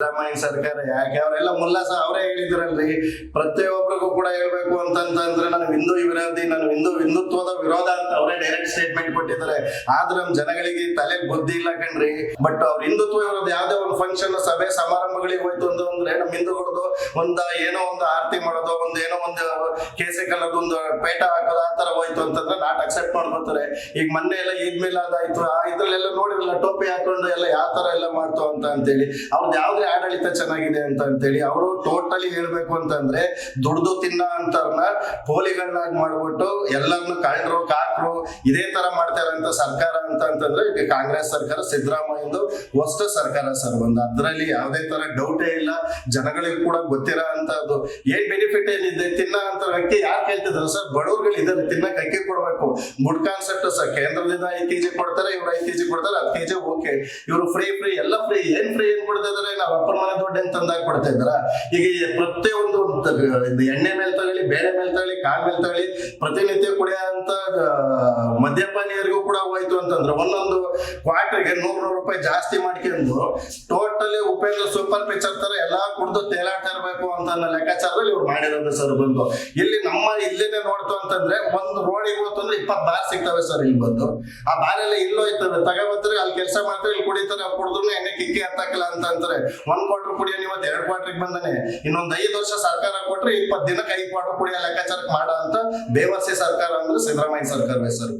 ಸಿದ್ದರಾಮಯ್ಯ ಸರ್ಕಾರ ಯಾಕೆ ಅವರೆಲ್ಲ ಮುಲ್ಲಾಸ ಅವರೇ ಹೇಳಿದ್ರಲ್ರಿ. ಪ್ರತಿಯೊಬ್ಬರಿಗೂ ಕೂಡ ಹೇಳ್ಬೇಕು ಅಂತಂದ್ರೆ ನಾನು ಹಿಂದೂ ವಿರೋಧಿ, ನಾನು ಹಿಂದುತ್ವದ ವಿರೋಧ ಅಂತ ಅವರೇ ಡೈರೆಕ್ಟ್ ಸ್ಟೇಟ್ಮೆಂಟ್ ಕೊಟ್ಟಿದ್ದಾರೆ. ಆದ್ರೆ ನಮ್ ಜನಗಳಿಗೆ ತಲೆಗೆ ಬುದ್ಧಿ ಇಲ್ಲ ಕಣ್ರಿ. ಬಟ್ ಅವ್ರ ಹಿಂದುತ್ವ ವಿರೋಧ ಯಾವ್ದೇ ಒಂದು ಫಂಕ್ಷನ್ ಸಭೆ ಸಮಾರಂಭಗಳಿಗೆ ಹೋಯ್ತು ಅಂದ್ರೆ ನಮ್ ಹಿಂದೂಗಳದ್ದು ಏನೋ ಒಂದು ಆರತಿ ಮಾಡೋದು, ಏನೋ ಒಂದು ಕೇಸರಿ ಕಲರ್ ಒಂದು ಪೇಟ ಹಾಕೋದು ಆ ತರ ಹೋಯ್ತು ಅಂತಂದ್ರೆ ನಾಟ್ ಅಕ್ಸೆಪ್ಟ್ ಮಾಡ್ಕೋತಾರೆ. ಈಗ ಮೊನ್ನೆ ಎಲ್ಲ ಈದ್ ಮಿಲಾದ್ ಆಯ್ತು, ಇದ್ರಲ್ಲೆಲ್ಲ ನೋಡಿರಲ್ಲ ಟೋಪಿ ಹಾಕೊಂಡು ಎಲ್ಲ ಯಾವ ತರ ಎಲ್ಲ ಮಾಡ್ತು ಅಂತೇಳಿ ಅವ್ರದ್ದು ಯಾವ್ದೇ ಆಡಳಿತ ಚೆನ್ನಾಗಿದೆ ಅಂತೇಳಿ ಅವರು ಟೋಟಲಿ ಹೇಳ್ಬೇಕು ಅಂತಂದ್ರೆ ದುಡ್ದು ತಿನ್ನ ಅಂತರ್ನ ಪೋಲಿಗಳನ್ನಾಗಿ ಮಾಡ್ಬಿಟ್ಟು ಎಲ್ಲರನ್ನು ಕಳ್ಳರು ಕಾಕರು ಇದೇ ತರ ಮಾಡ್ತಾರೆ ಅಂತ ಸರ್ಕಾರ ಅಂತಂದ್ರೆ ಕಾಂಗ್ರೆಸ್ ಸರ್ಕಾರ ಸಿದ್ದರಾಮಯ್ಯಂದು ಹೊಸ ಸರ್ಕಾರ ಸರ್. ಒಂದು ಅದ್ರಲ್ಲಿ ಯಾವ್ದೇ ತರ ಡೌಟೇ ಇಲ್ಲ. ಜನಗಳಿಗೆ ಕೂಡ ಗೊತ್ತಿರೋ ಅಂತದ್ದು ಏನ್ ಬೆನಿಫಿಟ್ ಏನಿದೆ ತಿನ್ನ ಅಂತ ಅಕ್ಕಿ ಯಾರು ಕೇಳ್ತಿದ್ರು ಸರ್? ಬಡವ್ರುಗಳು ಇದಾರೆ, ತಿನ್ನಕ್ ಅಕ್ಕಿ ಕೊಡ್ಬೇಕು. Good concept sir. ಕೇಂದ್ರದಿಂದ 5 kg ಕೊಡ್ತಾರೆ, ಇವ್ರು 5 kg ಕೊಡ್ತಾರೆ, 10 kg ಓಕೆ. ಇವ್ರು ಫ್ರೀ ಎಲ್ಲ ಫ್ರೀ ಏನ್ ಕೊಡ್ತಾ ಇದಾರೆ? ನಾವು ಅಪ್ಪನ ಮನೆ ದುಡ್ಡು ಅಂತ ತಂದಾಗ ಕೊಡ್ತಾ ಇದ್ದಾರ. ಈಗ ಪ್ರತಿಯೊಂದು ಎಣ್ಣೆ ಮೇಲೆ ತಗೊಳ್ಳಿ, ಬೇಳೆ ಮೇಲೆ ತಗೊಳ್ಳಿ, ಕಾಲ್ ಮೇಲೆ ತಗೊಳ್ಳಿ, ಪ್ರತಿನಿತ್ಯ ಕುಡಿಯೋ ಅಂತ ಮದ್ಯಪಾನಿಯರಿಗೂ ಕೂಡ ಹೋಯ್ತು ಅಂತಂದ್ರೆ ಒಂದೊಂದು ಕ್ವಾರ್ಟರ್ಗೆ 100 ರೂಪಾಯಿ ಜಾಸ್ತಿ ಮಾಡ್ಕೊಂಡು ಟೋಟಲಿ ಉಪೇಂದ್ರ ಸೂಪರ್ ಪಿಕ್ಚರ್ ತರ ಎಲ್ಲಾ ಕುಡ್ದು ತೇಲಾಡ್ತಾ ಇರ್ಬೇಕು ಅಂತ ಲೆಕ್ಕಾಚಾರದಲ್ಲಿ ಇವ್ರು ಮಾಡಿರೋದು ಸರ್. ಬಂದು ಇಲ್ಲಿ ನಮ್ಮ ಇಲ್ಲೇನೆ ನೋಡ್ತು ಅಂತಂದ್ರೆ ಒಂದು ರೋಡಿಗೆ ಹೋಯ್ತು ಅಂದ್ರೆ 20 ಬಾರ್ ಸಿಗ್ತವೆ ಸರ್. ಇಲ್ಲಿ ಬಂದು ಆ ಬಾರ್ ಎಲ್ಲ ಇಲ್ಲೋ ಇರ್ತವೆ, ತಗೋಬರ್ತಾರೆ, ಅಲ್ಲಿ ಕೆಲಸ ಮಾಡ್ತಾರೆ, ಇಲ್ಲಿ ಕುಡಿತಾರೆ, ಕುಡಿದ್ರು ಎಣ್ಣೆ ಕಿಕ್ಕಿ ಹತ್ತಾಕಲ್ಲ ಅಂತ ಅಂತಾರೆ. 1 ಕ್ವಾರ್ಟರ್ ಕುಡಿಯೋ ನೀವು 2 ಕ್ವಾರ್ಟರ್ಗೆ ಬಂದಾನೆ. ಇನ್ನೊಂದು 5 ವರ್ಷ ಸರ್ಕಾರ ಕೊಟ್ರೆ 20 ದಿನಕ್ಕೆ 5 ಕ್ವಾರ್ಟರ್ ಕುಡಿಯೋ ಲೆಕ್ಕಾಚಾರಕ್ಕೆ ಮಾಡೋ ಅಂತ ಬೇವರ್ಸಿ ಸರ್ಕಾರ ಅಂದ್ರೆ ಸಿದ್ದರಾಮಯ್ಯ ಸರ್ಕಾರವೇ ಸರ್.